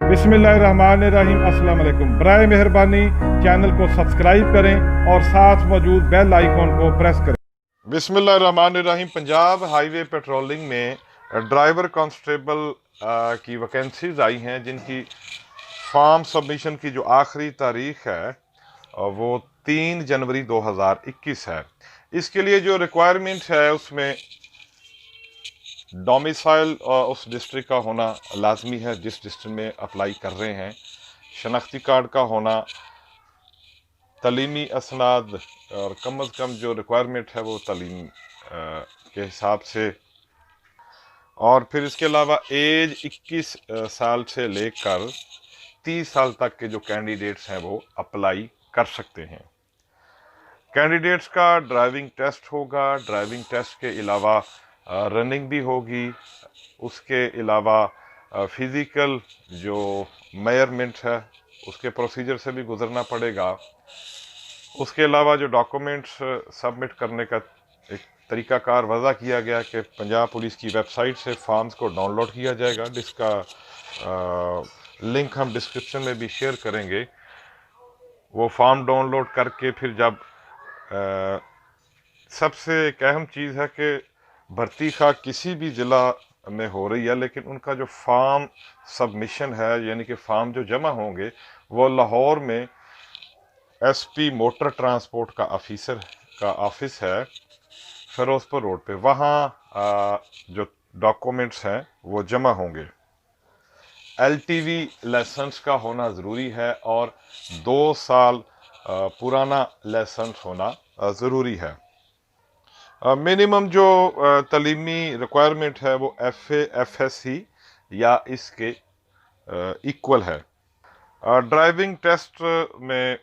बिस्मिल्लाहिर्रहमानिर्रहीम। अस्सलाम वालेकुम। बराए मेहरबानी चैनल को सब्सक्राइब करें और साथ मौजूद बेल आइकॉन को प्रेस करें। बिस्मिल्लाहिर्रहमानिर्रहीम। पंजाब हाईवे पेट्रोलिंग में ड्राइवर कांस्टेबल की वैकेंसीज आई हैं, जिनकी फॉर्म सबमिशन की जो आखिरी तारीख है वो 3 जनवरी 2021 है। इसके लिए जो रिक्वायरमेंट है उसमें डोमिसाइल उस डिस्ट्रिक्ट का होना लाजमी है जिस डिस्ट्रिक्ट में अप्लाई कर रहे हैं, शनाख्ती कार्ड का होना, तलीमी असनाद और कम अज़ कम जो रिक्वायरमेंट है वो तलीम के हिसाब से, और फिर इसके अलावा एज 21 साल से लेकर 30 साल तक के जो कैंडिडेट्स हैं वो अप्लाई कर सकते हैं। कैंडिडेट्स का ड्राइविंग टेस्ट होगा। ड्राइविंग टेस्ट के अलावा रनिंग भी होगी। उसके अलावा फिज़िकल जो मेजरमेंट है उसके प्रोसीजर से भी गुजरना पड़ेगा। उसके अलावा जो डॉक्यूमेंट्स सबमिट करने का एक तरीक़ाकार वज़ा किया गया कि पंजाब पुलिस की वेबसाइट से फॉर्म्स को डाउनलोड किया जाएगा, जिसका लिंक हम डिस्क्रिप्शन में भी शेयर करेंगे। वो फॉर्म डाउनलोड करके फिर जब सबसे एक अहम चीज़ है कि भर्ती खा किसी भी ज़िला में हो रही है, लेकिन उनका जो फॉर्म सबमिशन है यानी कि फॉर्म जो जमा होंगे वो लाहौर में एसपी मोटर ट्रांसपोर्ट का ऑफिसर का ऑफिस है फिरोजपुर रोड पे, वहाँ जो डॉक्यूमेंट्स हैं वो जमा होंगे। एलटीवी लाइसेंस का होना ज़रूरी है और 2 साल पुराना लाइसेंस होना ज़रूरी है। मिनिमम जो तलीमी रिक्वायरमेंट है वो FA FSC या इसके इक्वल है। ड्राइविंग टेस्ट में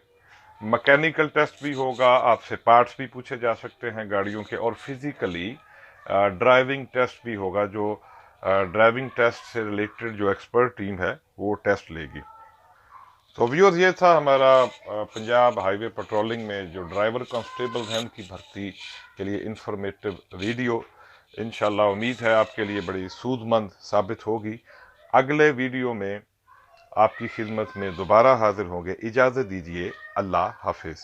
मैकेनिकल टेस्ट भी होगा, आपसे पार्ट्स भी पूछे जा सकते हैं गाड़ियों के, और फिज़िकली ड्राइविंग टेस्ट भी होगा। जो ड्राइविंग टेस्ट से रिलेटेड जो एक्सपर्ट टीम है वो टेस्ट लेगी। तो व्यूअर्स, ये था हमारा पंजाब हाईवे पेट्रोलिंग में जो ड्राइवर कांस्टेबल हैं उनकी भर्ती के लिए इंफॉर्मेटिव वीडियो। इंशाल्लाह उम्मीद है आपके लिए बड़ी सूदमंद साबित होगी। अगले वीडियो में आपकी खिदमत में दोबारा हाजिर होंगे। इजाज़त दीजिए। अल्लाह हाफिज़।